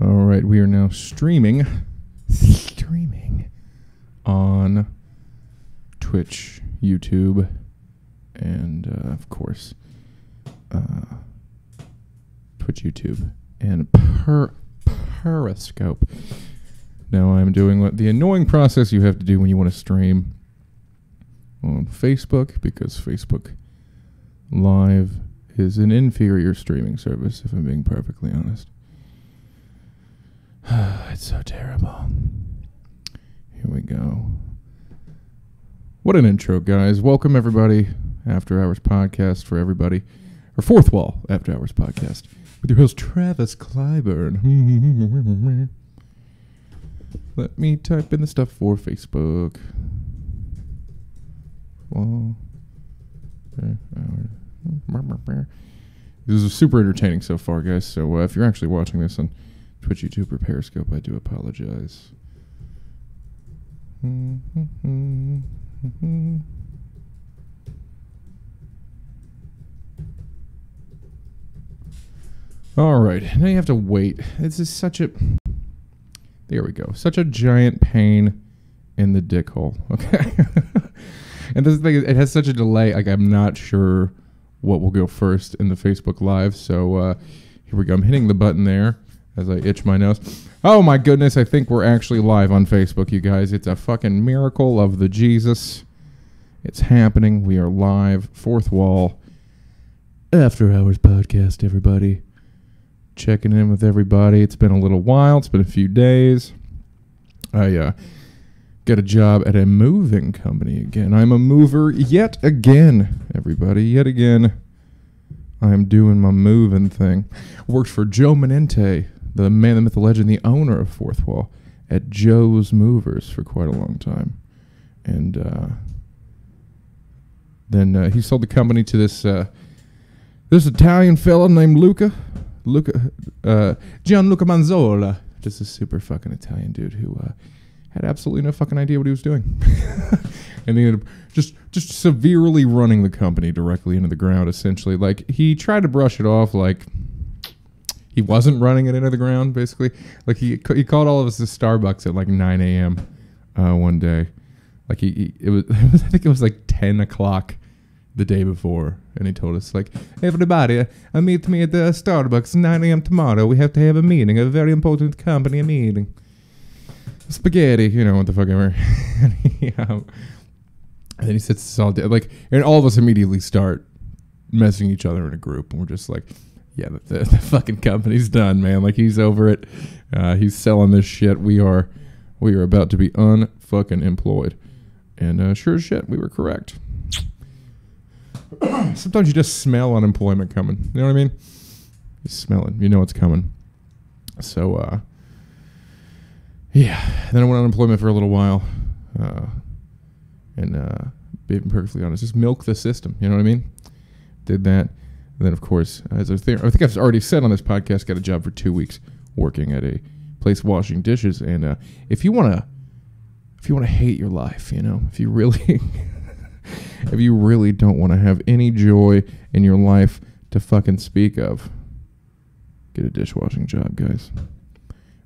All right, we are now streaming on Twitch, YouTube, and of course, Twitch, YouTube, and Periscope. Now I'm doing what the annoying process you have to do when you want to stream on Facebook, because Facebook Live is an inferior streaming service, if I'm being perfectly honest. It's so terrible. Here we go. What an intro, guys. Welcome, everybody. After Hours Podcast for everybody. Or Fourth Wall After Hours Podcast. With your host, Travis Clyburn. Let me type in the stuff for Facebook. Well, this is super entertaining so far, guys. So if you're actually watching this on Twitch, YouTube, or Periscope, I do apologize. All right, now you have to wait. This is such a... There we go. Such a giant pain in the dick hole. Okay. And this thing, it has such a delay. Like, I'm not sure what will go first in the Facebook Live. So here we go. I'm hitting the button there as I itch my nose. Oh my goodness, I think we're actually live on Facebook, you guys. It's a fucking miracle of the Jesus. It's happening. We are live. Fourth Wall After Hours Podcast, everybody. Checking in with everybody. It's been a little while. It's been a few days. I got a job at a moving company again. I'm a mover yet again, everybody. Yet again, I'm doing my moving thing. Worked for Joe Menente, the man, the myth, the legend, the owner of Fourth Wall, at Joe's Movers for quite a long time. And then he sold the company to this Italian fella named Gianluca Manzola. Just a super fucking Italian dude who had absolutely no fucking idea what he was doing. And he ended up just severely running the company directly into the ground, essentially. Like, he tried to brush it off like he wasn't running it into the ground, basically. Like, he called all of us to Starbucks at like 9 a.m. One day. Like, it was I think it was like 10 o'clock the day before, and he told us, like, everybody, meet me at the Starbucks 9 a.m. tomorrow. We have to have a meeting, a very important company meeting. Spaghetti, you know what the fuck ever. And then he sits us all down, like, and all of us immediately start messaging each other in a group, and we're just like, yeah, the fucking company's done, man. Like, he's over it. He's selling this shit. We are about to be unfucking employed. And sure as shit, we were correct. Sometimes you just smell unemployment coming. You know what I mean? You smell it. You know it's coming. So, yeah. Then I went on unemployment for a little while. And being perfectly honest, just milk the system. You know what I mean? Did that. And then, of course, as I think I've already said on this podcast, got a job for 2 weeks working at a place washing dishes. And if you want to hate your life, you know, if you really... If you really don't want to have any joy in your life to fucking speak of, get a dishwashing job, guys.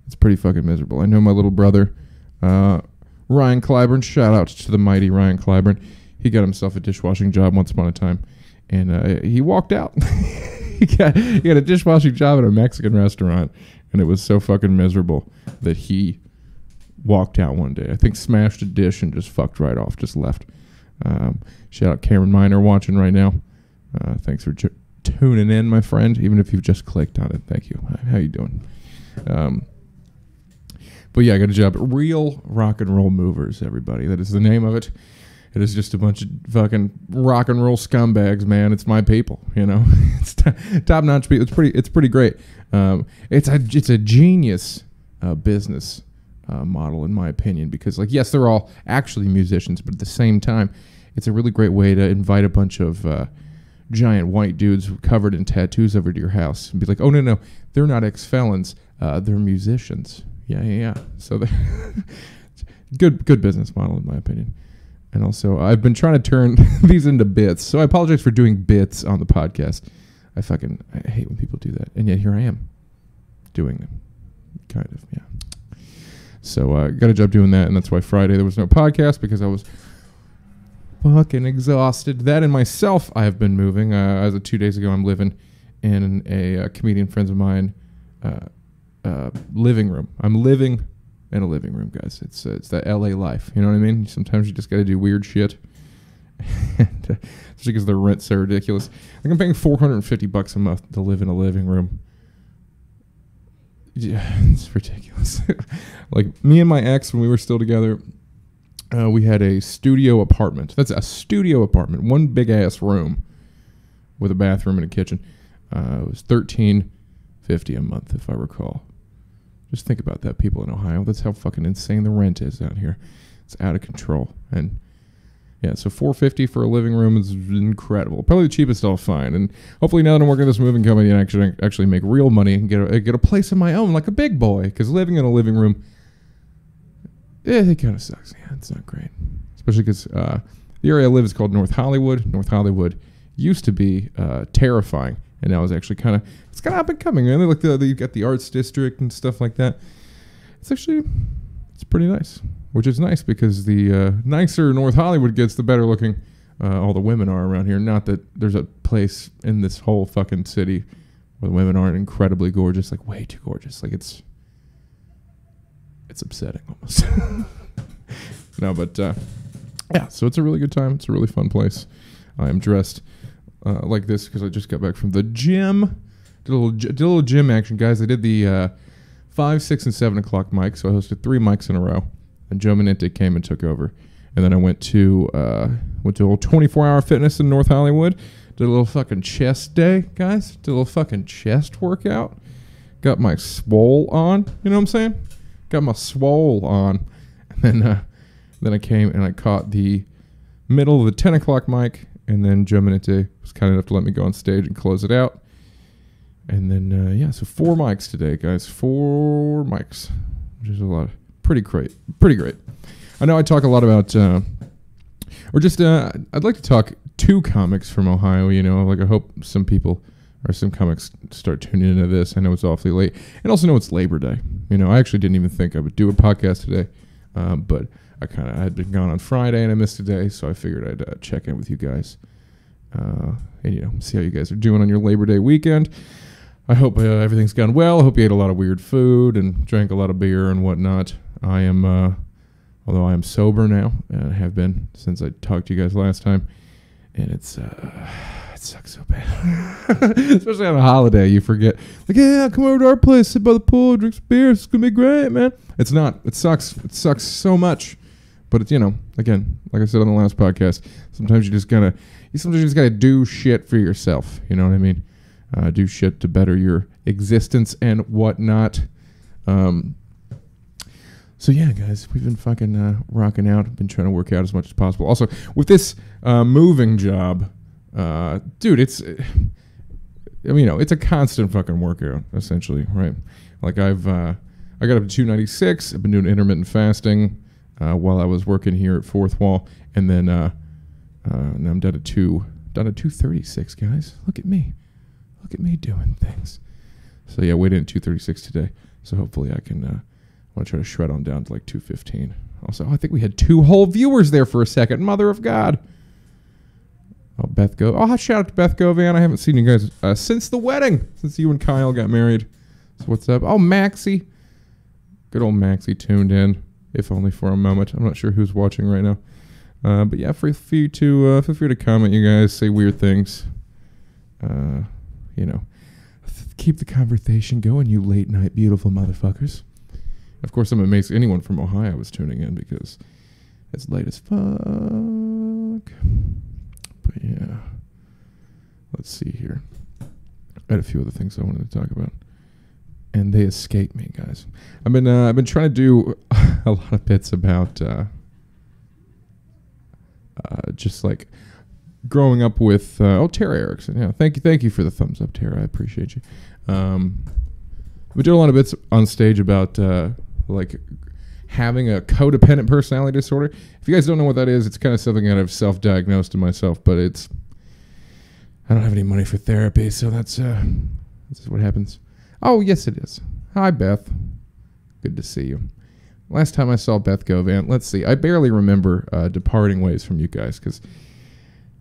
It's pretty fucking miserable. I know my little brother, Ryan Clyburn, shout out to the mighty Ryan Clyburn. He got himself a dishwashing job once upon a time, and he walked out. he got a dishwashing job at a Mexican restaurant, and it was so fucking miserable that he walked out one day. I think smashed a dish and just fucked right off, just left. Shout out Cameron Miner watching right now. Thanks for tuning in, my friend. Even if you've just clicked on it, thank you. How you doing? But yeah, I got a job at Real Rock and Roll Movers, everybody. That is the name of it. It is just a bunch of fucking rock and roll scumbags, man. It's my people, you know. It's top notch people. It's pretty great. It's a genius business model, in my opinion, because, like, yes, they're all actually musicians, but at the same time, it's a really great way to invite a bunch of giant white dudes covered in tattoos over to your house and be like, oh, no, they're not ex-felons, they're musicians. Yeah. So good business model, in my opinion. And also, I've been trying to turn these into bits, so I apologize for doing bits on the podcast. I hate when people do that, and yet here I am doing them. Kind of, yeah. So I got a job doing that, and that's why Friday there was no podcast, because I was fucking exhausted. That and myself, I have been moving. As of 2 days ago, I'm living in a comedian friends of mine living room. I'm living in a living room, guys. It's that LA life. You know what I mean? Sometimes you just got to do weird shit. And, especially because the rent's so ridiculous. Like, I'm paying $450 a month to live in a living room. Yeah, it's ridiculous. Like, me and my ex, when we were still together, we had a studio apartment. That's a studio apartment. One big-ass room with a bathroom and a kitchen. It was $13.50 a month, if I recall. Just think about that, people in Ohio. That's how fucking insane the rent is out here. It's out of control. And yeah, so $450 for a living room is incredible. Probably the cheapest I'll find. And hopefully now that I'm working at this moving company, I actually make real money and get a place of my own like a big boy. Because living in a living room, it kind of sucks. Yeah, it's not great. Especially because the area I live is called North Hollywood. North Hollywood used to be terrifying. And now it's actually it's kind of up and coming. Man. Like you've got the arts district and stuff like that. It's pretty nice. Which is nice because the nicer North Hollywood gets, the better looking all the women are around here. Not that there's a place in this whole fucking city where the women aren't incredibly gorgeous, like way too gorgeous. Like it's upsetting almost. No, but yeah, so it's a really good time. It's a really fun place. I am dressed like this because I just got back from the gym. Did a little gym action, guys. I did the 5, 6, and 7 o'clock mic, so I hosted 3 mics in a row. And Joe Manente came and took over. And then I went to a little 24-hour fitness in North Hollywood. Did a little fucking chest day, guys. Did a little fucking chest workout. Got my swole on. You know what I'm saying? Got my swole on. And then I came and I caught the middle of the 10 o'clock mic. And then Joe Manente was kind enough to let me go on stage and close it out. And then, yeah, so 4 mics today, guys. 4 mics, which is a lot. Pretty great. I know I talk a lot about, I'd like to talk to comics from Ohio, you know, like I hope some people or some comics start tuning into this. I know it's awfully late. And also know it's Labor Day. You know, I actually didn't even think I would do a podcast today, but I had been gone on Friday and I missed a day, so I figured I'd check in with you guys and, you know, see how you guys are doing on your Labor Day weekend. I hope everything's gone well. I hope you ate a lot of weird food and drank a lot of beer and whatnot. I am, although I am sober now, and I have been since I talked to you guys last time, and it sucks so bad. Especially on a holiday, you forget, like, yeah, come over to our place, sit by the pool, drink some beer, it's gonna be great, man. It's not. It sucks. It sucks so much. But it's, you know, again, like I said on the last podcast, sometimes you just gotta do shit for yourself. You know what I mean? Do shit to better your existence and whatnot. So yeah, guys, we've been fucking rocking out. I've been trying to work out as much as possible. Also, with this moving job, dude, it's a constant fucking workout, essentially, right? Like I got up to 296. I've been doing intermittent fasting while I was working here at Fourth Wall, and then now I'm down to 236, guys. Look at me doing things. So yeah, weighed in at 236 today. So hopefully I can. I want to try to shred on down to like 215. Also, I think we had 2 whole viewers there for a second. Mother of God. Oh, Beth Go. Oh, shout out to Beth Govan. I haven't seen you guys since the wedding. Since you and Kyle got married. So what's up? Oh, Maxie. Good old Maxie tuned in, if only for a moment. I'm not sure who's watching right now. But yeah, feel free to comment, you guys. Say weird things. You know, keep the conversation going, you late night beautiful motherfuckers. Of course, I'm amazed anyone from Ohio is tuning in because it's late as fuck. But yeah, let's see here. I had a few other things I wanted to talk about, and they escaped me, guys. I've been trying to do a lot of bits about just like growing up with Tara Erickson. Yeah, thank you for the thumbs up, Tara. I appreciate you. We did a lot of bits on stage about like having a codependent personality disorder. If you guys don't know what that is, it's kind of something that I've self-diagnosed to myself, but I don't have any money for therapy, so that's what happens. Oh, yes, it is. Hi, Beth. Good to see you. Last time I saw Beth Govan, let's see. I barely remember departing ways from you guys because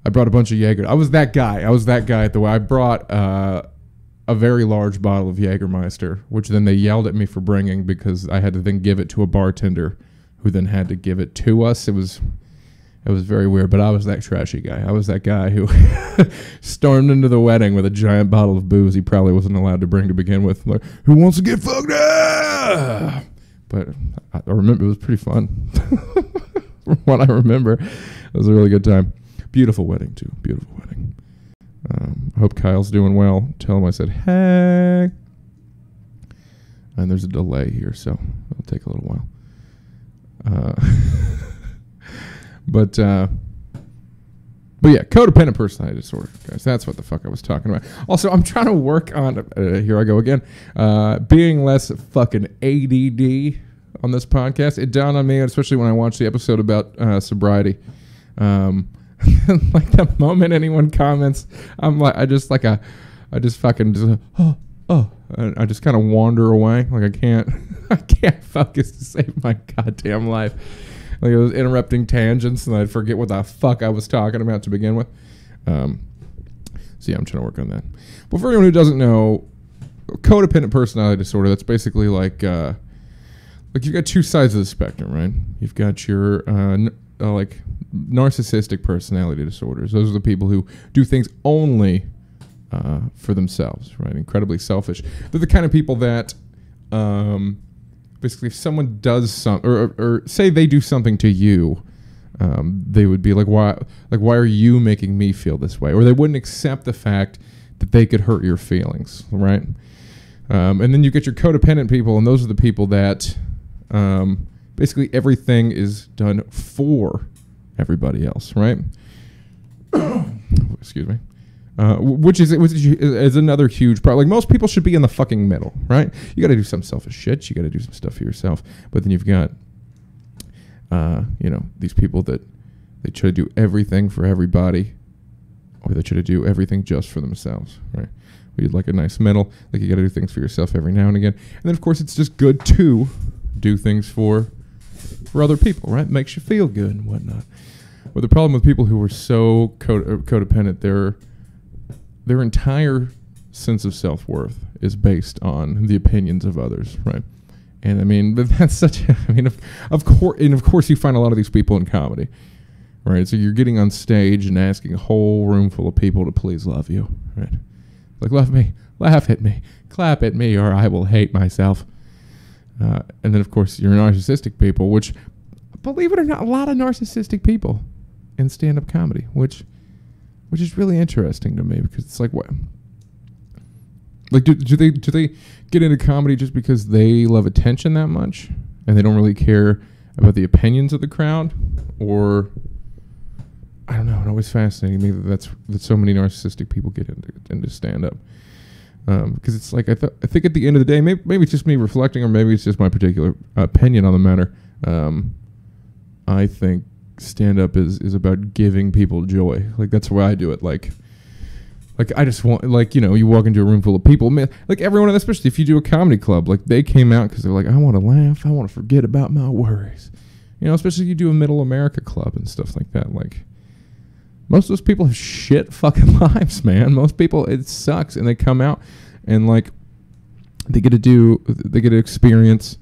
I brought a bunch of Jaeger. I was that guy. At the way I brought a very large bottle of Jägermeister, which then they yelled at me for bringing because I had to then give it to a bartender who then had to give it to us. It was very weird, but I was that trashy guy. I was that guy who stormed into the wedding with a giant bottle of booze he probably wasn't allowed to bring to begin with. Like, who wants to get fucked up? But I remember it was pretty fun. From what I remember, it was a really good time. Beautiful wedding, too. Beautiful wedding. I hope Kyle's doing well. Tell him I said, hey. And there's a delay here, so it'll take a little while. But yeah, codependent personality disorder, guys. That's what the fuck I was talking about. Also, I'm trying to work on, here I go again, being less fucking ADD on this podcast. It dawned on me, especially when I watched the episode about sobriety. Like the moment anyone comments, I'm like, I just fucking I just kind of wander away. Like I can't focus to save my goddamn life. Like I was interrupting tangents and I'd forget what the fuck I was talking about to begin with. So yeah, I'm trying to work on that. But for anyone who doesn't know, codependent personality disorder, that's basically like you've got two sides of the spectrum, right? You've got your like narcissistic personality disorders. Those are the people who do things only for themselves, right? Incredibly selfish. They're the kind of people that basically if someone does something or say they do something to you, they would be like, why are you making me feel this way? Or they wouldn't accept the fact that they could hurt your feelings, right? And then you get your codependent people, and those are the people that basically everything is done for everybody else, right? Excuse me. Which is another huge problem. Like most people should be in the fucking middle, right? You got to do some selfish shit. You got to do some stuff for yourself. But then you've got, these people that they try to do everything for everybody, or they try to do everything just for themselves, right? We'd like a nice middle. Like you got to do things for yourself every now and again. And then of course it's just good to do things for other people, right? Makes you feel good and whatnot. But the problem with people who are so codependent, their entire sense of self-worth is based on the opinions of others, right? And I mean, but that's such a, I mean, of course you find a lot of these people in comedy, right? So you're getting on stage and asking a whole room full of people to please love you, right? Like, love me, laugh at me, clap at me, or I will hate myself. And then, of course, you're narcissistic people, which, believe it or not, a lot of narcissistic people in stand-up comedy, which is really interesting to me because it's like, what? Like, do they get into comedy just because they love attention that much and they don't really care about the opinions of the crowd? Or, I don't know, it always fascinated me that so many narcissistic people get into stand-up. Because it's like, I think at the end of the day, maybe it's just me reflecting, or maybe it's just my particular opinion on the matter. I think stand-up is about giving people joy. Like, that's why I do it. Like I just want, like, you walk into a room full of people, man, like everyone, especially if you do a comedy club, like they came out because they're like, I want to laugh, I want to forget about my worries. Especially if you do a middle America club and stuff like that. Like, most of those people have shit fucking lives, man. Most people, it sucks, and they come out and like they get to experience,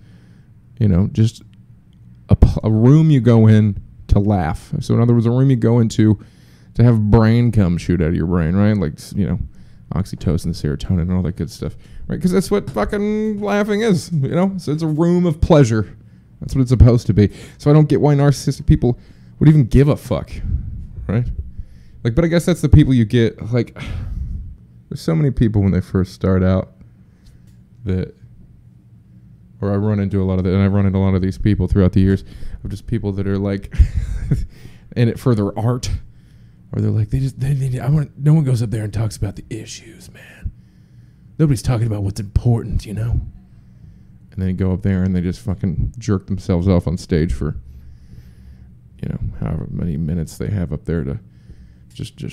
just a room you go in to laugh. So in other words, a room you go into to have brain cum shoot out of your brain, right? Like, oxytocin, serotonin, and all that good stuff, right? Because that's what fucking laughing is, So it's a room of pleasure. That's what it's supposed to be. So I don't get why narcissistic people would even give a fuck, right? Like, but I guess that's the people you get. Like, there's so many people when they first start out or I run into a lot of that, and I've run into a lot of these people throughout the years of just people that are like in it for their art, or they're like, no one goes up there and talks about the issues, man. Nobody's talking about what's important, And then they go up there and they just fucking jerk themselves off on stage for, however many minutes they have up there to just do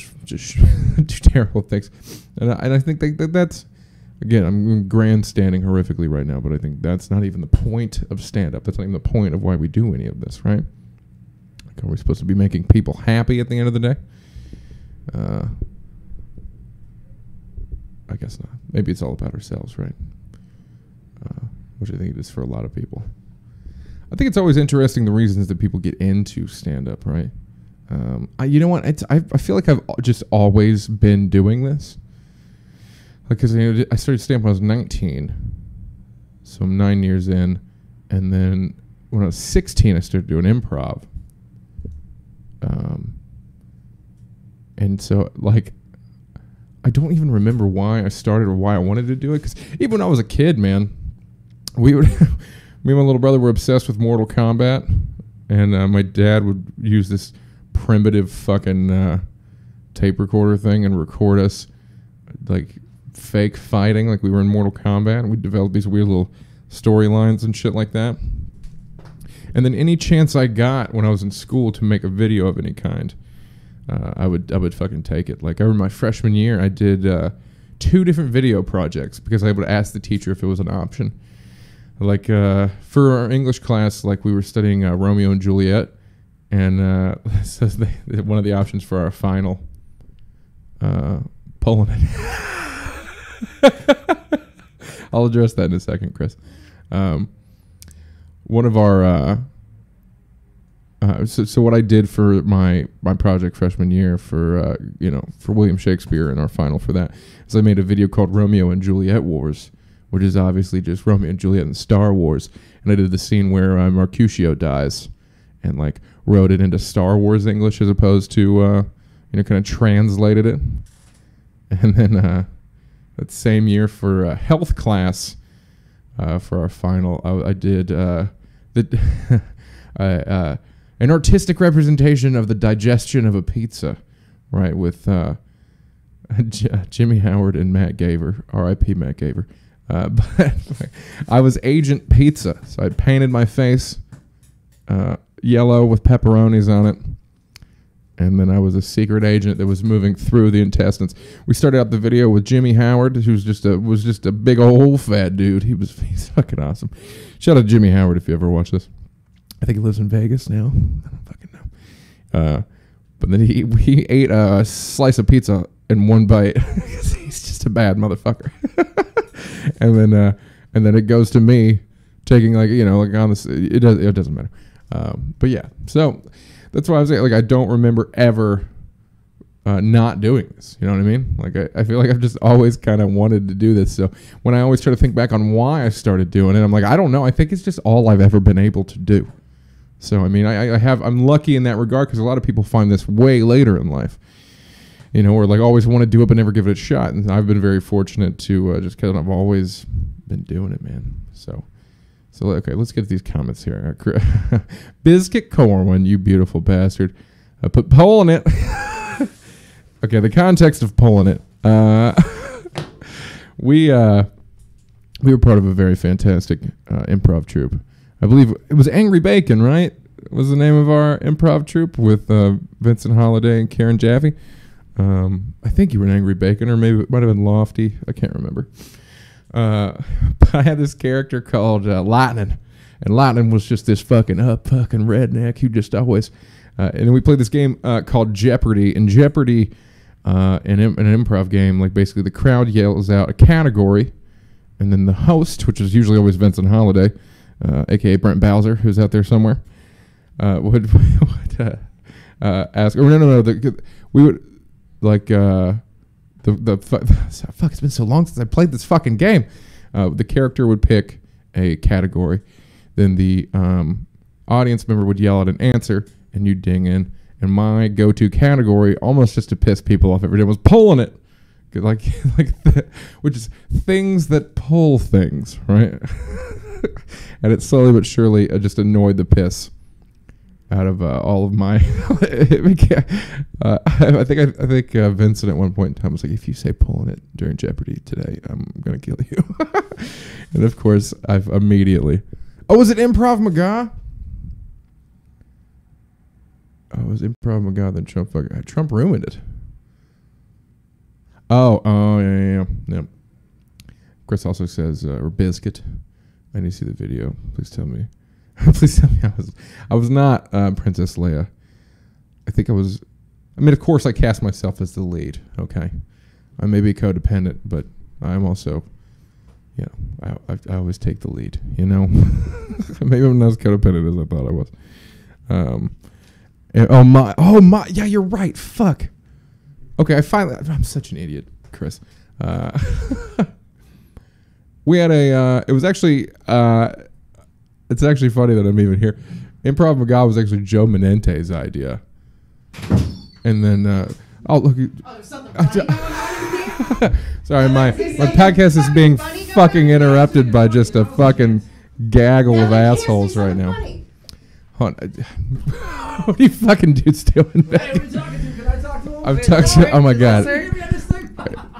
terrible things. And I think that's, again, I'm grandstanding horrifically right now, but I think that's not even the point of stand-up. That's not even the point of why we do any of this, right? Like, are we supposed to be making people happy at the end of the day? I guess not. Maybe it's all about ourselves, right? Which I think it is for a lot of people. I think it's always interesting the reasons that people get into stand-up, right? You know what? I feel like I've just always been doing this. Like, because I started stand-up when I was 19, so I'm 9 years in, and then when I was 16, I started doing improv. And so, like, I don't even remember why I started or why I wanted to do it. Because even when I was a kid, man, me and my little brother were obsessed with Mortal Kombat, and my dad would use this primitive fucking tape recorder thing and record us like fake fighting, like we were in Mortal Kombat, and we'd develop these weird little storylines and shit like that. And then any chance I got when I was in school to make a video of any kind, I would fucking take it. Like, I remember my freshman year, I did 2 different video projects because I would ask the teacher if it was an option. Like, for our English class, like, we were studying Romeo and Juliet, and so one of the options for our final, pulling it. I'll address that in a second, Chris. One of our so what I did for my project freshman year for for William Shakespeare and our final for that is I made a video called Romeo and Juliet Wars, which is obviously just Romeo and Juliet and Star Wars, and I did the scene where Mercutio dies, and like wrote it into Star Wars English as opposed to kind of translated it, and then that same year for health class for our final I did an artistic representation of the digestion of a pizza, right, with Jimmy Howard and Matt Gaver, R.I.P. Matt Gaver. But I was Agent Pizza, so I painted my face yellow with pepperonis on it, and then I was a secret agent that was moving through the intestines. We started out the video with Jimmy Howard, who was just a big old fat dude. He's fucking awesome. Shout out to Jimmy Howard if you ever watch this. I think he lives in Vegas now. I don't fucking know. But then he ate a slice of pizza in one bite. He's just a bad motherfucker. and then it goes to me taking like on this. It doesn't matter. But yeah, so that's why I was saying, like, I don't remember ever not doing this. You know what I mean? Like, I feel like I've just always kind of wanted to do this. So when I always try to think back on why I started doing it, I'm like, I don't know. I think it's just all I've ever been able to do. So, I mean, I'm lucky in that regard because a lot of people find this way later in life, or like always want to do it but never give it a shot. And I've been very fortunate to just because I've always been doing it, man. So okay, let's get these comments here. Biscuit Corwin, you beautiful bastard. I put pulling it. Okay, the context of pulling it. We were part of a very fantastic improv troupe. I believe it was Angry Bacon, right? Was the name of our improv troupe with Vincent Holiday and Karen Jaffe. I think you were an Angry Bacon, or maybe it might have been Lofty. I can't remember. But I had this character called Lightning, and Lightning was just this fucking redneck who just always. And then we played this game called Jeopardy. And Jeopardy, in an improv game, like basically the crowd yells out a category, and then the host, which is usually always Vincent Holiday, a.k.a. Brent Bowser, who's out there somewhere, would ask, or no, we would, like, fuck, it's been so long since I played this fucking game. The character would pick a category, then the audience member would yell out an answer, and you ding in, and my go-to category, almost just to piss people off every day, was pulling it. Which is things that pull things, right? And it slowly but surely just annoyed the piss out of all of my. I think Vincent at one point in time was like, "If you say pulling it during Jeopardy today, I'm gonna kill you." And of course, I've immediately. Oh, was it Improv McGaw? Oh, it was Improv McGaw. Then Trump ruined it. Oh, yeah. Chris also says, or Biscuit. I need to see the video. Please tell me. Please tell me I was not Princess Leia. I think I was. I mean, of course, I cast myself as the lead. Okay, I may be codependent, but I'm also, I always take the lead. Maybe I'm not as codependent as I thought I was. Yeah, you're right. Fuck. Okay, I'm such an idiot, Chris. We had it was actually, it's actually funny that I'm even here. Improv Magal was actually Joe Menente's idea. And then, look. There's something funny going on in here? Sorry, my podcast is being fucking interrupted by just a fucking gaggle of assholes right now. Hold on. What are you fucking dudes doing back? Hey, who are you talking to? Can I talk to him? I'm talking to, oh my God.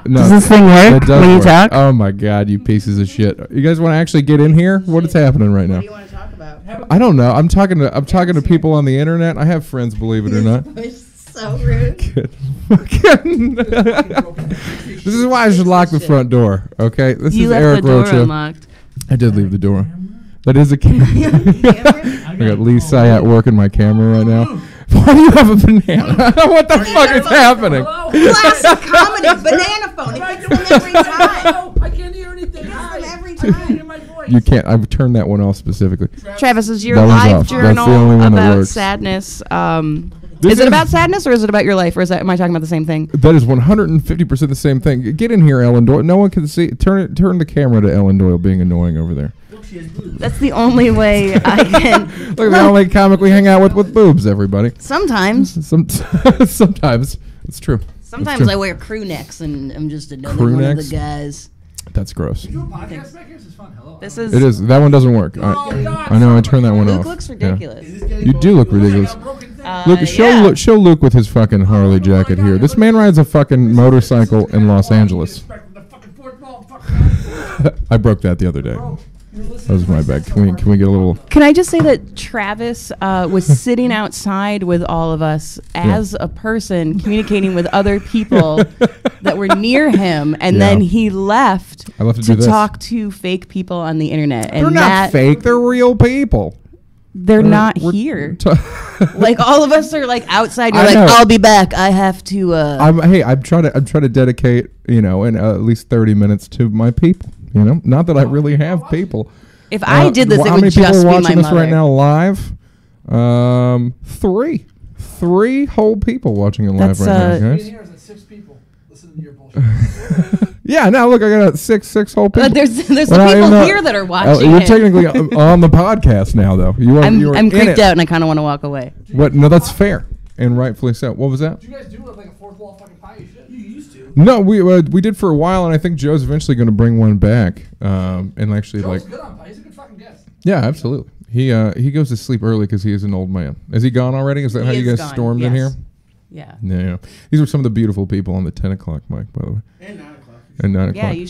No, does this thing work when you talk? Oh my God, you pieces of shit. You guys want to actually get in here? What is happening right now? What do you want to talk about? I don't know. I'm talking to people on the internet. I have friends, believe it or not. So rude. This is why I should lock the front door. Okay, this You is left Eric the door Rocha. unlocked. I did leave the door. That is a camera. I got Lee Syatt working my camera right now. Why do you have a banana? What the fuck is happening? Classic comedy, banana phone. It hits them every time. I can't hear anything. It hits them every time. My voice. You can't. I've turned that one off specifically. Travis, is your That one's live off. That's the journal only one that about works. sadness? This Is it is- about sadness or is it about your life? Or am I talking about the same thing? That is 150% the same thing. Get in here, Ellen Doyle. No one can see. Turn the camera to Ellen Doyle being annoying over there. That's the only way I can. Look, the only comic we hang out with boobs, everybody. Sometimes. Sometimes. It's true. Sometimes That's I true. wear crew necks and I'm just another Crew one necks? of the guys. That's gross. You do a podcast back here? This is fun. Hello. This is. It is. That one doesn't work. God. I know. I turned that one Luke off. looks Yeah. ridiculous. You do look ridiculous. Look, show Luke with his fucking Harley jacket here. This man rides a fucking motorcycle in Los Angeles. I broke that the other day. That was my bad. Can we get a little? Can I just say that Travis was sitting outside with all of us as a person communicating with other people that were near him, and then he left I left to do this. talk to fake people on the internet. And They're not fake. They're real people. They're not we're here. Like all of us are like outside. You're I like, know. I'll be back. I have to. I'm trying to dedicate, in at least 30 minutes to my people. Not that I really have people. If I did this, it how would many people just are be my watching this mother. right now live? Three whole people watching it live That's, right now, guys. Here is 6 people listening to your bullshit. Yeah, now look, I got six whole people. There's Well, some not people even here that are watching. You're it. technically on the podcast now, though. You are. I'm in creeped it. out and I kind of want to walk away. What? No, that's fair, and rightfully so. What was that? Did you guys do like a fourth wall fucking pie and shit? You used to. No, we did for a while, and I think Joe's eventually going to bring one back. And actually, Joe's like, good on pie. He's a good fucking guest. yeah, absolutely. He goes to sleep early because he is an old man. Is he gone already? Is that how He you is guys gone, stormed in here? yes. Yeah, yeah. These were some of the beautiful people on the 10 o'clock mic, by the way. And 9 o'clock. And 9 Yeah, o'clock. you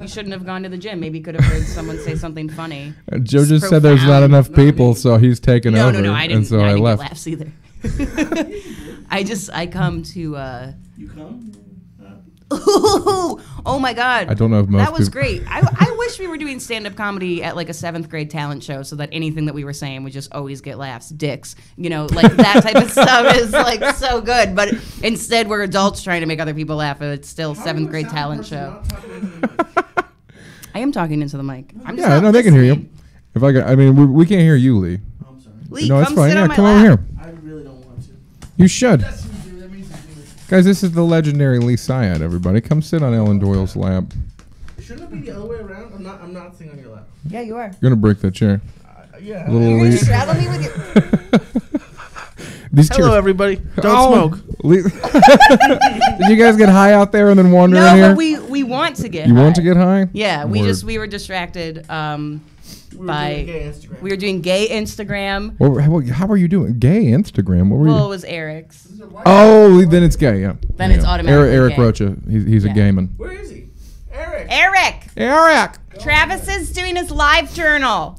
shouldn't have gone to the gym. Maybe you could have heard someone say something funny. Joe It's just said there's not profound. enough people, so he's taken No, over. no, I didn't. And so I I didn't left. get laughs either. I come to. You come? Oh my God! I don't know if most that was people- great. I wish we were doing stand-up comedy at like a 7th grade talent show, so that anything that we were saying would just always get laughs. Dicks, like that type of stuff is like so good. But instead, we're adults trying to make other people laugh, and it's still 7th grade talent show. I am talking into the mic. I'm just Yeah, not no, they can hear you. listening. If I mean, we can't hear you, Lee. I'm sorry. Lee, No, it's come fine. sit Yeah, on my come lap. over here. I really don't want to. You should. Yes, you do. That means you do it. Guys, this is the legendary Lee Syatt, everybody. Come sit on Ellen Doyle's lap. Shouldn't it be the other way around? I'm not sitting on your lap. Yeah, you are. You're going to break that chair. Yeah. Little You're gonna Lee. straddle me with your. These Hello, chairs. everybody. Don't Oh, smoke. Lee- Did you guys get high out there and then wander in No, here? but we want to get. You want high. to get high? Yeah, Word. we were distracted We were by doing gay Instagram. we were doing gay Instagram. How are you doing? Gay Instagram? What were Well, it you? was Eric's. Oh, then it's gay, yeah. Then Yeah, it's yeah. automatically Eric gay. Rocha. He's a Yeah. gay man. Where is he? Eric. Eric, Eric! Travis is doing his live journal.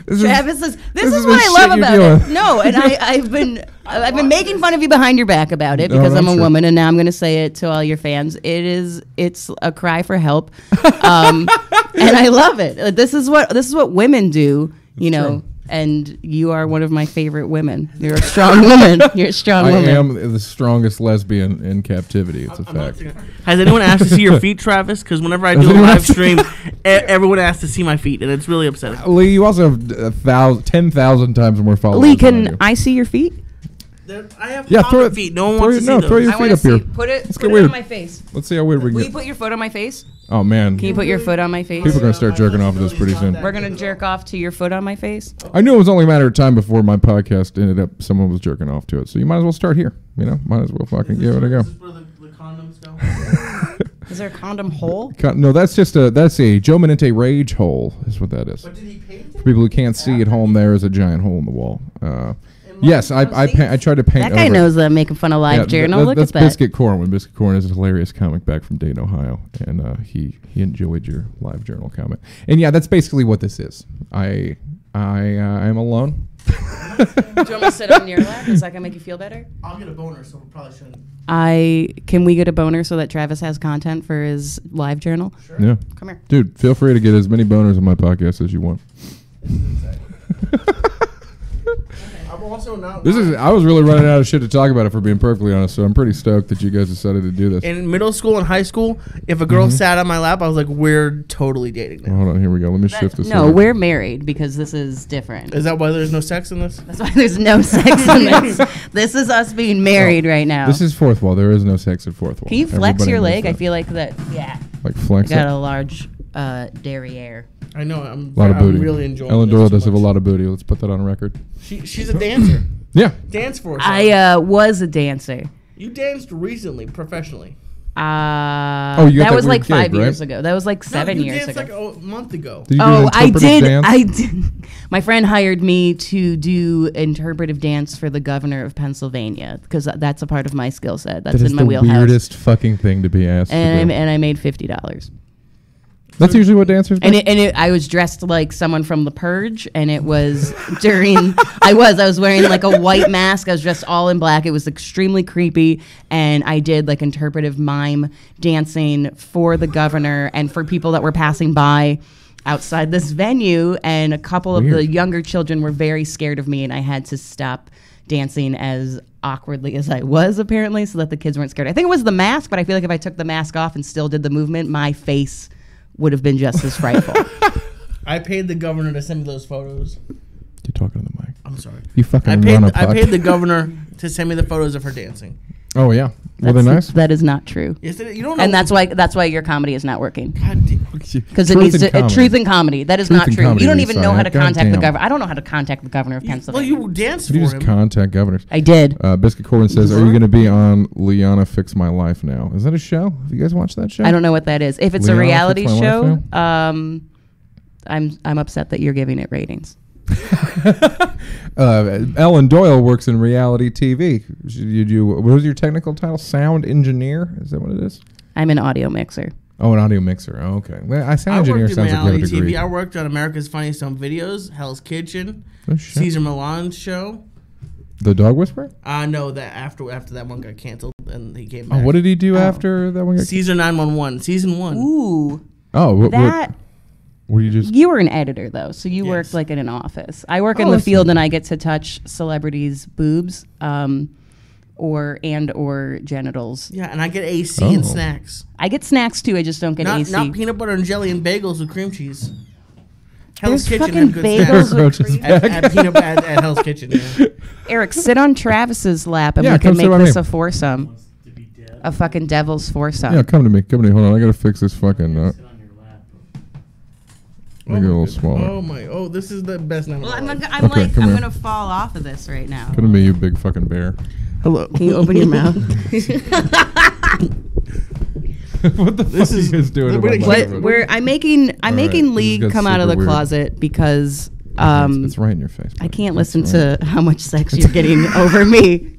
Travis says, this is the what I shit love you're about it. doing. No, and I've been making fun of you behind your back about it because I'm a woman, and now I'm going to say it to all your fans. It's a cry for help, and I love it. This is what women do, you know. true. And you are one of my favorite women. You're a strong woman. You're a strong I woman. am the strongest lesbian in captivity. It's a fact. Has anyone asked to see your feet, Travis? Because whenever I do a live stream, everyone asks to see my feet, and it's really upsetting. Lee, you also have 10,000 times more followers. Lee, than can I see your feet? I have Yeah, common feet. No one wants to see those. throw your I want feet to up see. here. Put it Let's put get it weird. on my face. Let's see how weird we Will can you get. put your foot on my face? Oh man, Can you put your foot on my face? people are gonna start jerking off to this pretty soon. We're gonna jerk off to your foot on my face. I knew it was only a matter of time before my podcast ended up someone was jerking off to it. So you might as well start here. You know, might as well fucking give it a go. Is this where the condoms go? Is there a condom hole? No, that's a Joe Menente rage hole is what that is. But did he paint For it? people who can't see at home, there is a giant hole in the wall. Yes, I tried to paint. That guy over. knows that I'm making fun of Live Journal. Look that's at that. Biscuit Corn. When Biscuit Corn is a hilarious comic back from Dayton, Ohio, and he enjoyed your Live Journal comment. And yeah, that's basically what this is. I am alone. Do you want me to sit on your lap? Is that gonna make you feel better? I'll get a boner, so we probably shouldn't. Can we get a boner so that Travis has content for his Live Journal? Sure. Yeah, Come here. dude, feel free to get as many boners on my podcast as you want. I'm also not. I was really running out of shit to talk about, if we're being perfectly honest. So I'm pretty stoked that you guys decided to do this. In middle school and high school, if a girl sat on my lap, I was like, "We're totally dating now." Hold on, here we go. Let me shift this. No, over. we're married because this is different. Is that why there's no sex in this? That's why there's no sex in this. This is us being married right now. This is fourth wall. There is no sex at fourth wall. Can you flex Everybody your knows leg? I that. feel like that. Yeah, Like flex got it. a large derriere. I know. I'm A lot of booty. really enjoying. Ellen this Doyle too does have a much. lot of booty. Let's put that on record. She's a dancer. Yeah. Dance for us. I was a dancer. You danced recently, professionally. You got That that was like weird gig, 5 years right? ago. That was like 7 you years danced ago. like a month ago. Did you do Oh, an I interpretive did. dance? I did. My friend hired me to do interpretive dance for the governor of Pennsylvania because that's a part of my skill set. That's That is in my the wheelhouse. weirdest fucking thing to be asked to do. And I made $50. That's usually what dancers do. I was dressed like someone from The Purge, and it was during. I was wearing like a white mask. I was dressed all in black. It was extremely creepy, and I did like interpretive mime dancing for the governor and for people that were passing by outside this venue. And a couple of the Weird. younger children were very scared of me, and I had to stop dancing as awkwardly as I was, apparently, so that the kids weren't scared. I think it was the mask, but I feel like if I took the mask off and still did the movement, my face would have been just as frightful. I paid the governor to send me those photos. You're talking on the mic. I'm sorry. You fucking I run a paid the podcast. governor to send me the photos of her dancing. Oh yeah. Were they nice? That is not true. Yes, you don't know. And that's why your comedy is not working. God damn. Because it needs to truth and comedy. That is Truth not and true. comedy, You don't Lisa. even know how to God contact the damn. governor. I don't know how to contact the governor of Well, Pennsylvania. you danced You for just him. contact governors. I did. Biscuit Corbin says, "Are you going to be on Liana Fix My Life now? Is that a show? Have you guys watched that show? I don't know what that is. If it's a Leon, reality Fix My show, Life I'm upset that you're giving it ratings. Ellen Doyle works in reality TV. What was your technical title? Sound engineer? Is that what it is? I'm an audio mixer. Oh, an audio mixer. Oh, okay. Well, I sound engineer worked in sounds like you have a reality degree. TV. I worked on America's Funniest Home Videos, Hell's Kitchen, Oh, shit. Caesar Milan's show. The Dog Whisperer? No, that after that one got canceled and he came Oh, back. what did he do after that one got Caesar 911, season 1. Ooh, Oh, what were you just... you were an editor though, so you Yes. worked like in an office. I work in Oh, the that's field nice. and I get to touch celebrities' boobs, or genitals. Yeah, and I get AC Oh. and snacks. I get snacks too. I just don't get AC. Not peanut butter and jelly and bagels with cream cheese. There's Hell's Kitchen fucking had good bagels snacks. with Rocha's cream. back. At Hell's Kitchen. Yeah. Eric, sit on Travis's lap and Yeah, we can come sit make by this me. a foursome. A fucking devil's foursome. Yeah, come to me. Come to me. Hold on. I got to fix this fucking... Make it a little smaller. Oh my! Oh, this is the best night of Well, my I'm life. Okay, come I'm here. gonna fall off of this right now. Come to me, you big fucking bear. Hello. Can you open your mouth? What the fuck are you guys doing? in my What- microphone? I'm making All right, Lee this got come out of the super weird. closet because It's right in your face. I buddy. can't That's listen all right. to how much sex you're getting over me.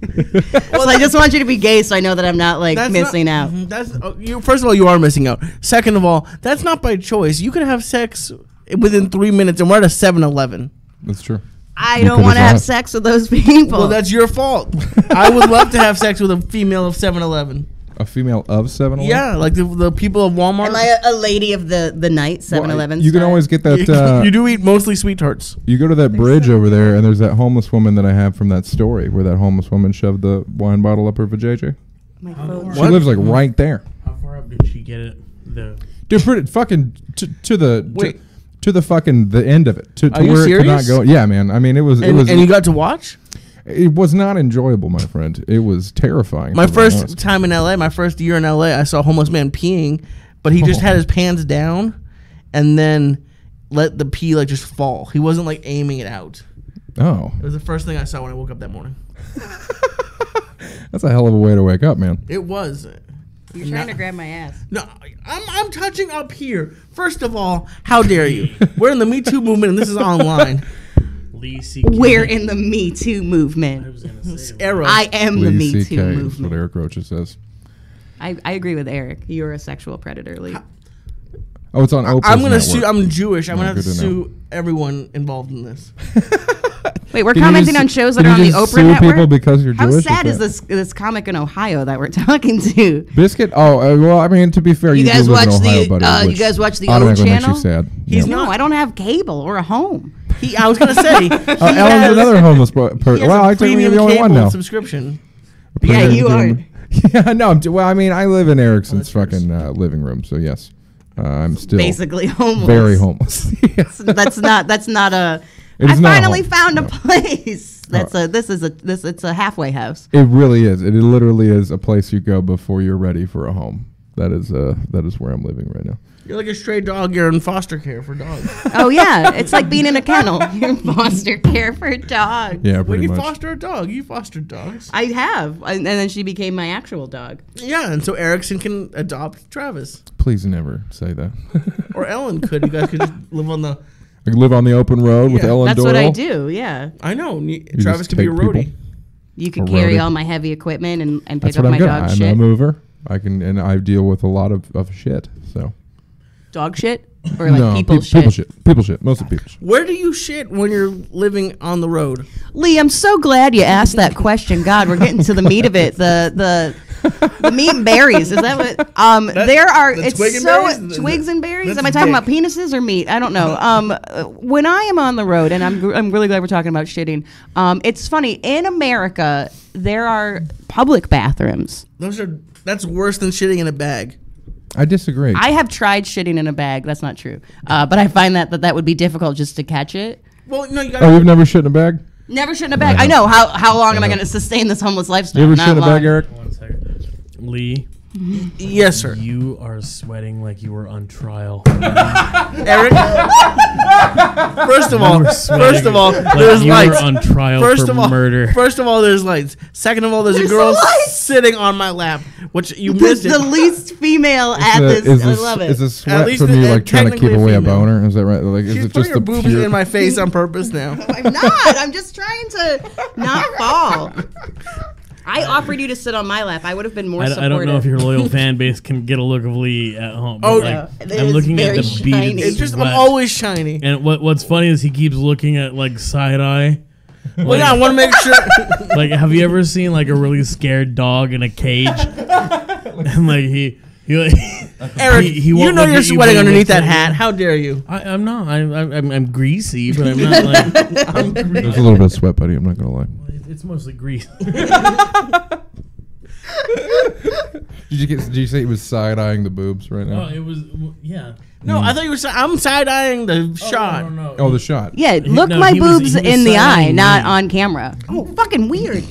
Well, I just want you to be gay so I know that I'm not like That's missing not- out. mhm, That's you. First of all, you are missing out. Second of all, that's not by choice. You could have sex within 3 minutes, and we're at a 7-Eleven. That's true. I You don't could want to as have well. sex with those people. Well, that's your fault. I would love to have sex with a female of 7-Eleven. A female of 7-Eleven? Yeah, like the people of Walmart. Am I a lady of the night, 7-Eleven? You can always get that. You do eat mostly sweet tarts. You go to that bridge over there, and there's that homeless woman that I have from that story where that homeless woman shoved the wine bottle up her vajayjay. My phone. She lives like right there. How far up did she get it? Dude, pretty fucking to the Wait. to the fucking the end of it. To Are you where it could not serious? go. Yeah, man. I mean, it was. And you got to watch? It was not enjoyable, my friend. It was terrifying. My to be first honest. time in LA, my first year in LA, I saw a homeless man peeing, but he just had his pants down and then let the pee like just fall. He wasn't like aiming it out. Oh, It was the first thing I saw when I woke up that morning. that's a hell of a way to wake up, man. It was. You're trying to grab my ass. No, I'm touching up here. First of all, how dare you? We're in the Me Too movement and this is online. Lee C.K. We're in the Me Too I movement. was gonna say. Era. I am the Lee Me CK Too is what movement. Eric Rocha says. I agree with Eric. You're a sexual predator, Lee. Oh, it's on Oprah's I'm gonna network. sue. I'm Jewish. I'm Oh, gonna have to good to know. sue everyone involved in this. Wait, we're Can you commenting just- on shows that can are on you the just Oprah sue network. people because you're How Jewish? sad is that- this comic in Ohio that we're talking to? Biscuit? Oh, well, I mean, to be fair, You you guys do live in watch Ohio, the buddy, you which guys watch the O automatically channel? makes you sad. He's Yeah. No, I don't have cable or a home. I was gonna say. Ellen's another homeless person. Well, I think you're the only one now. Subscription. Yeah, you are. Yeah, no. Well, I mean, I live in Erickson's fucking living room, so yes, I'm still Basically homeless. very homeless. Yes. That's not a. It I is not a finally home. found a No. place. It's a halfway house. It really is. It literally is a place you go before you're ready for a home. That is where I'm living right now. You're like a stray dog. You're in foster care for dogs. Oh yeah, it's like being in a kennel. You're in foster care for a dog. Yeah, When pretty you much. foster a dog, you fostered dogs. I have, and then she became my actual dog. Yeah, and so Erickson can adopt Travis. Please never say that. Or Ellen could. You guys could just live on the. I could live on the open road with Yeah. Ellen That's Doyle. what I do. Yeah, I know. Travis just could be a take people. roadie. you could A carry roadie. all my heavy equipment and pick That's up what I'm my good dog at. I'm shit. a mover. I can, and I deal with a lot of shit. So Dog shit or like no, people shit. people shit, mostly people shit. Where do you shit when you're living on the road? Lee, I'm so glad you asked that question. God, we're getting to the meat of it. The meat and berries. Is that what? There are. the It's twig and so berries? twigs and berries. That's Am I talking dick. about penises or meat? I don't know. When I am on the road, and I'm really glad we're talking about shitting. It's funny in America there are public bathrooms. That's worse than shitting in a bag. I disagree. I have tried shitting in a bag. That's not true. But I find that would be difficult just to catch it. Well, no, you oh, got. you've never shit in a bag? Never shit in a bag. I I know. How long am I know. going to sustain this homeless lifestyle? You ever Not shit in a bag, long. Eric? 1 second. Lee, Yes, sir. you are sweating like you were on trial. Eric. First of You all, were sweating like there's you lights. were on trial First for of all, murder. First of all, there's lights. Second of all, there's a There's girl lights. sitting on my lap, which you This missed is it. the least female at Is this. this, I love it. Is this sweat least from you it- like trying to keep technically away a female. boner? Is that right? Like, is She's it putting just her the boobs pure? in my face on purpose now. I'm not. I'm just trying to not fall. I offered you to sit on my lap. I would have been more supportive. I don't know if your loyal fan base can get a look of Lee at home. Oh, but, yeah. It I'm is looking at very the shiny. beaded It's just I'm sweat. always shiny. And what's funny is he keeps looking at like side eye. Well, yeah, I want to make sure. Like, have you ever seen like a really scared dog in a cage? And like he like, Eric, he you won't know look you're at you, sweating but he underneath looks that at you. hat. How dare you? I'm not. I'm greasy, but I'm not like. There's a little bit of sweat, buddy. I'm not gonna lie. It's mostly grease. Did you say he was side eyeing the boobs right now? Oh, it was yeah. No, I thought you were. I'm side eyeing the shot. No. Oh, the shot. Yeah, look no, my he was- boobs he was in the eye, side-eyeing not me. on camera. Oh, fucking weird.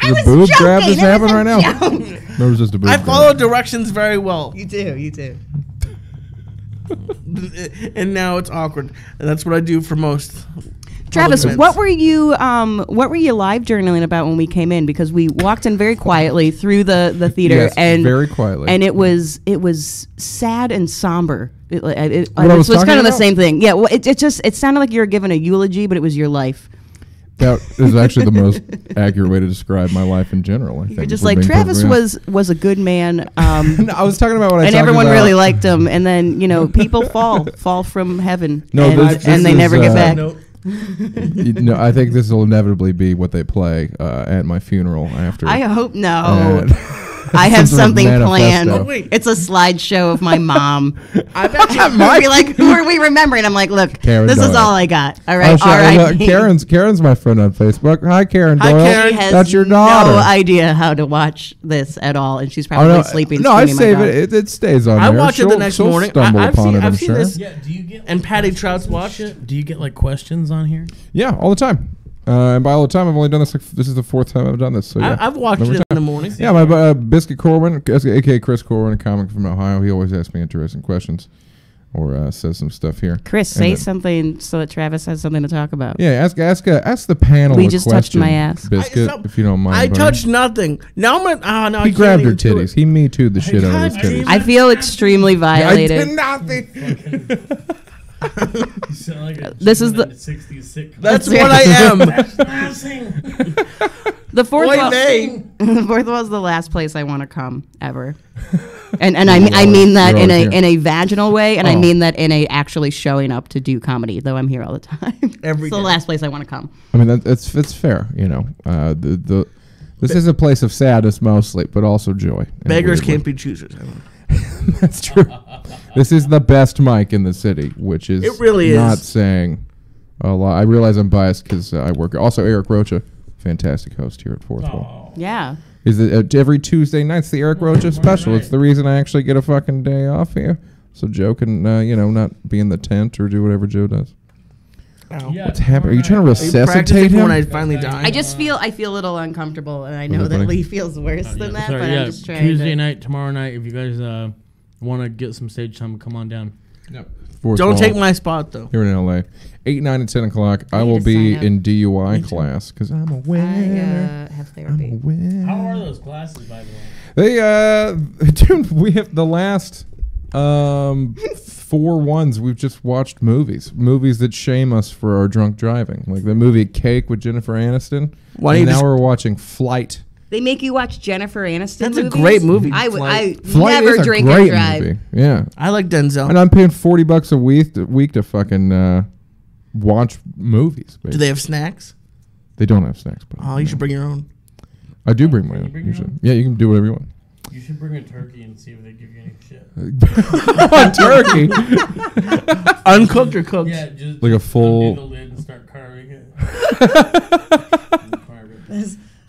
There's a boob grab that's happening right now. There was just a boob I grab. follow directions very well, You do. You do. and now it's awkward. And that's what I do for most. Travis, events. what were you live journaling about when we came in? Because we walked in very quietly through the theater, Yes, and very quietly. and it was sad and somber. It I was was kind talking of the about? same thing. Yeah, well, it sounded like you were giving a eulogy, but it was your life. That is actually the most accurate way to describe my life in general. I think. You're just if we're like, being Travis perfectly was a good man. No, I was talking about what I and talked everyone about. really liked him. And then, people fall from heaven. No, and, this and they is, never get back. Nope. No, I think this will inevitably be what they play at my funeral after. I hope no. and- I have Some sort of something planned. manifesto. Oh, wait. It's a slideshow of my mom. I've actually, I'll be like, who are we remembering? I'm like, look, Karen this is Doyle. all I got. All Oh, right, shit, R.I.P. Karen's my friend on Facebook. Hi, Karen Hi, Doyle. Karen. She has That's your daughter. no idea how to watch this at all, and she's Oh, probably no, sleeping. no, I screaming save my it. dog. It stays on I there. watch it the next she'll morning. Stumble I've upon seen- it, I've I'm seen sure. this- Yeah, do you get And Patty questions Trout's and watch shit? Do you get like questions on here? Yeah, all the time. And by all the time, I've only done this. This is the fourth time I've done this. So yeah, I've watched Every it in time. the morning. Yeah, my Biscuit Corwin, aka Chris Corwin, a comic from Ohio. He always asks me interesting questions, or says some stuff here. Chris, And say then- something so that Travis has something to talk about. Yeah, ask the panel. We a just touched question, my ass. Biscuit, if you don't mind. I buddy. touched nothing. Now I'm gonna. Oh no! I He can't grabbed her even do titties. it. He me too'd the shit out of his God damn titties. it. I feel extremely violated. I did nothing. You sound like a This is gentleman the- in 60s sitcom. That's That's what I am. That's nothing. The fourth Oy wall, vey. the fourth wall is the last place I want to come ever, and I mean that You're in always a here. in a vaginal way, and I Oh. mean that in a actually showing up to do comedy. Though I'm here all the time. Every it's the day. last place I want to come. I mean, it's fair, you know. This is a place of sadness mostly, but also joy. in a Beggars weird way. can't be choosers. That's true. This is the best mic in the city, which is It really not is. saying a lot. I realize I'm biased because I work. Also, Eric Rocha, fantastic host here at Fourth Wall. Yeah. Is it every Tuesday night's the Eric Rocha special? It's the reason I actually get a fucking day off here, so Joe can not be in the tent or do whatever Joe does. Yeah, What's happening? Are you trying to Are you resuscitate practicing for him? when I finally die? I just feel a little uncomfortable, and I know it that funny? Lee feels worse than that. Sorry, but yeah, I'm just trying Tuesday to. night, tomorrow night. If you guys want to get some stage time, come on down. Fourth Don't Wall. take my spot though. Here in LA, 8, 9, and 10 o'clock. I need will to be sign up. in DUI class because I'm a I winner. have I'm therapy. a winner. How are those classes, by the way? They dude, we have the last 4 ones. We've just watched movies that shame us for our drunk driving, like the movie Cake with Jennifer Aniston. Why don't and you now just- we're watching Flight. They make you watch Jennifer Aniston. That's a movies? great movie, I Flight. Flight never is a drink great and drive. movie. Yeah, I like Denzel. and I'm paying $40 a week to fucking watch movies. Do they have snacks? They don't have snacks, but Oh, you should bring your own. I do bring my You own. bring your usually. own? Yeah, you can do whatever you want. You should bring a turkey and see if they give you any shit. A turkey. Uncooked or cooked? Like Yeah, just a undo full- the lid and start carving it.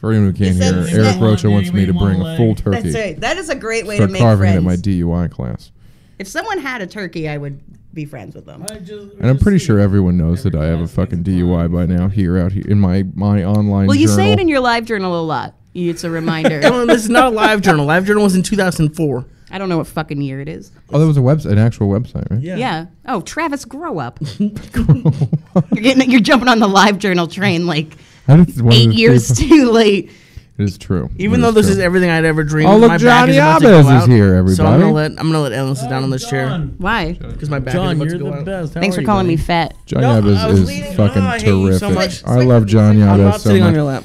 For anyone who can't You said hear, snack. Eric Rocha wants me to One bring a leg. full turkey. That's right. That is a great way Start to make carving friends. it at my DUI class. If someone had a turkey, I would be friends with them. And I'm pretty sure everyone knows that I have a fucking DUI by now here out here in my online Well, you journal. say it in your live journal a lot. It's a reminder. No, this is not a live journal. Live journal was in 2004. I don't know what fucking year it is. Oh, that was a website, an actual website, right? Yeah. Oh, Travis, grow up. You're jumping on the live journal train like I just wanted 8 to years see if- too late. It is true. Even It though this true. is everything I'd ever dreamed. Oh, look, my back Johnny is about to Abez go is out. here, So everybody. I'm gonna let Ellen sit down on this chair Why? because my back John, is about you're to go the out. best. How Thanks are for you, calling me buddy? fat. John No, Yabez I was is leading- fucking oh, I hate you so terrific. much. I love John Yabez I'm not so sitting much. on your lap.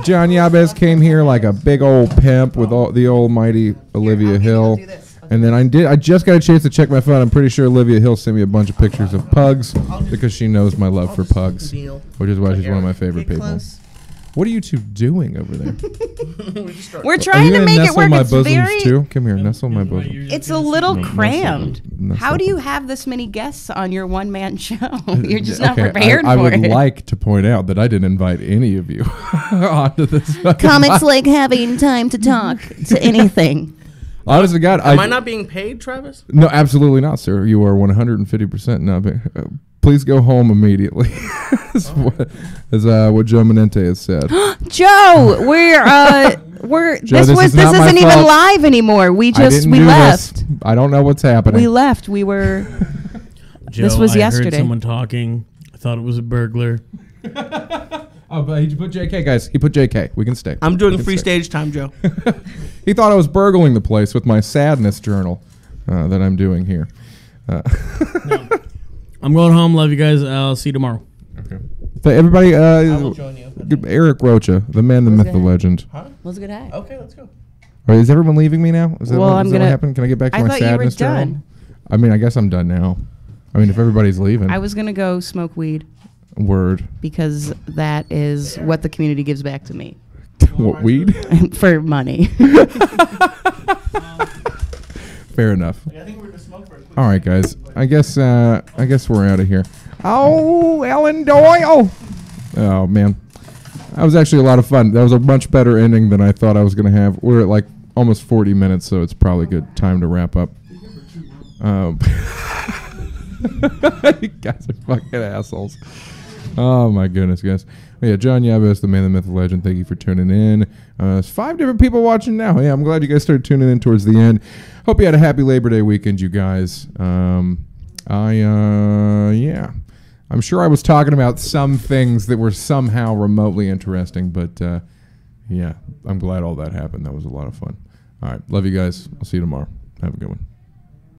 John Yabez came here like a big old pimp with all the almighty Olivia Hill. And then I just got a chance to check my phone. I'm pretty sure Olivia Hill sent me a bunch of pictures of pugs because she knows my love for pugs, Deal. which is why she's one of my favorite people. What are you two doing over there? We're Are trying you to gonna make it nestle work. my It's bosoms very. too? Come here, nestle my bosom. It's a little No, nestle. crammed. Nestle. How do you have this many guests on your one-man show? You're just not Okay, prepared I for would it. like to point out that I didn't invite any of you onto this. Comics like having time to talk to anything. Honest to God, Am I not being paid, Travis? No, absolutely not, sir. You are 150% not. Please go home immediately. As what Joe Menente has said. Joe, we're Joe, this this is not my isn't even fault. live anymore. We I just didn't we do left. this. I don't know what's happening. We left. We were. Joe, This was I yesterday. heard someone talking. I thought it was a burglar. Oh, but he put JK, guys. He put JK. We can stay. I'm We doing can free stay. stage time, Joe. He thought I was burgling the place with my sadness journal that I'm doing here. I'm going home. Love you guys. I'll see you tomorrow. Okay. So everybody, I will join you. Eric Rocha, the man, the myth, the legend. Huh? Let's get at. Okay, let's go. All right, is everyone leaving me now? Is that, Well, what, I'm is that what gonna- happened? Can I get back to I my thought you were sadness, Daryl? done. I mean, I guess I'm done now. I mean, if everybody's leaving. I was gonna go smoke weed Word. because that is what the community gives back to me What, weed? for money. Fair enough. I think we're gonna smoke for a quick. All right, guys. I guess we're out of here. Oh, Ellen Doyle. Oh man, that was actually a lot of fun. That was a much better ending than I thought I was gonna have. We're at like almost 40 minutes, so it's probably good time to wrap up. You guys are fucking assholes. Oh my goodness, guys. Well, yeah, John Yabez, the man, the myth, the legend. Thank you for tuning in. There's 5 different people watching now. Yeah, I'm glad you guys started tuning in towards the end. Hope you had a happy Labor Day weekend, you guys. Yeah. I'm sure I was talking about some things that were somehow remotely interesting, but yeah, I'm glad all that happened. That was a lot of fun. All right, love you guys. I'll see you tomorrow. Have a good one.